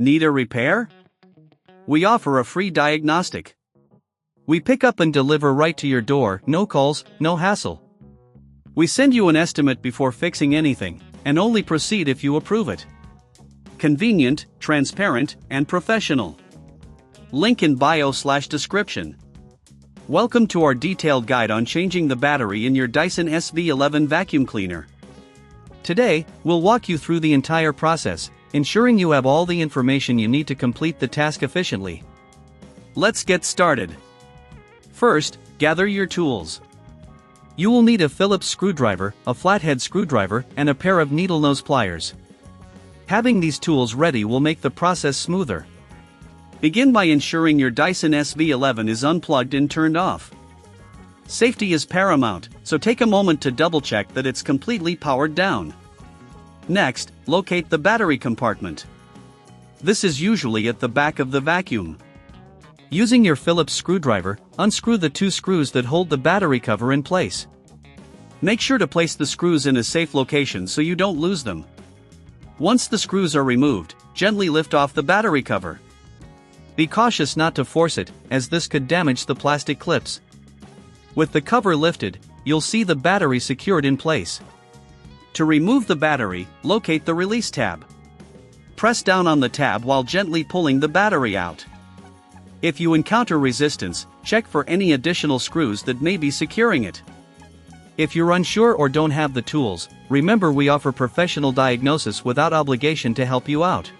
Need a repair? We offer a free diagnostic. We pick up and deliver right to your door, no calls, no hassle. We send you an estimate before fixing anything, and only proceed if you approve it. Convenient, transparent, and professional. Link in bio/description. Welcome to our detailed guide on changing the battery in your Dyson SV11 vacuum cleaner. Today, we'll walk you through the entire process, ensuring you have all the information you need to complete the task efficiently. Let's get started. First, gather your tools. You will need a Phillips screwdriver, a flathead screwdriver, and a pair of needle nose pliers. Having these tools ready will make the process smoother. Begin by ensuring your Dyson SV11 is unplugged and turned off. Safety is paramount, so take a moment to double-check that it's completely powered down. Next, locate the battery compartment. This is usually at the back of the vacuum. Using your Phillips screwdriver, unscrew the two screws that hold the battery cover in place. Make sure to place the screws in a safe location so you don't lose them. Once the screws are removed, gently lift off the battery cover. Be cautious not to force it, as this could damage the plastic clips. With the cover lifted, you'll see the battery secured in place. To remove the battery, locate the release tab. Press down on the tab while gently pulling the battery out. If you encounter resistance, check for any additional screws that may be securing it. If you're unsure or don't have the tools, remember we offer professional diagnosis without obligation to help you out.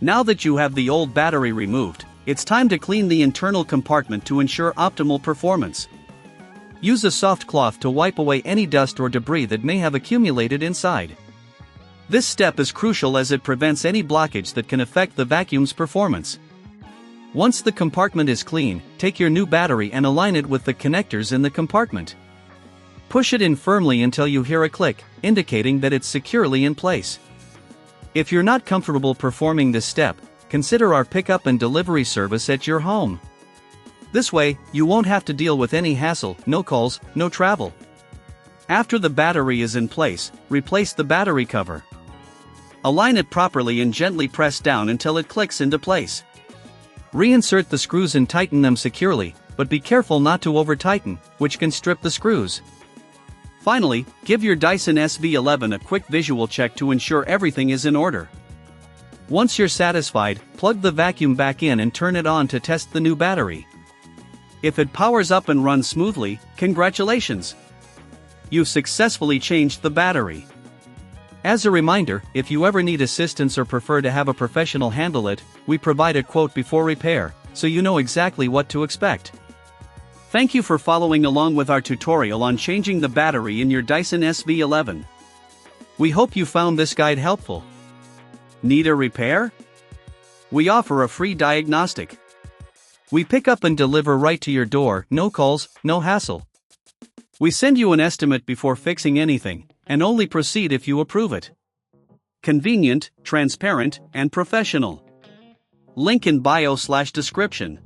Now that you have the old battery removed, it's time to clean the internal compartment to ensure optimal performance. Use a soft cloth to wipe away any dust or debris that may have accumulated inside. This step is crucial as it prevents any blockage that can affect the vacuum's performance. Once the compartment is clean, take your new battery and align it with the connectors in the compartment. Push it in firmly until you hear a click, indicating that it's securely in place. If you're not comfortable performing this step, consider our pickup and delivery service at your home. This way, you won't have to deal with any hassle, no calls, no travel. After the battery is in place, replace the battery cover. Align it properly and gently press down until it clicks into place. Reinsert the screws and tighten them securely, but be careful not to over-tighten, which can strip the screws. Finally, give your Dyson SV11 a quick visual check to ensure everything is in order. Once you're satisfied, plug the vacuum back in and turn it on to test the new battery. If it powers up and runs smoothly, congratulations! You've successfully changed the battery. As a reminder, if you ever need assistance or prefer to have a professional handle it, we provide a quote before repair, so you know exactly what to expect. Thank you for following along with our tutorial on changing the battery in your Dyson SV11. We hope you found this guide helpful. Need a repair? We offer a free diagnostic. We pick up and deliver right to your door, no calls, no hassle. We send you an estimate before fixing anything, and only proceed if you approve it. Convenient, transparent, and professional. Link in bio/description.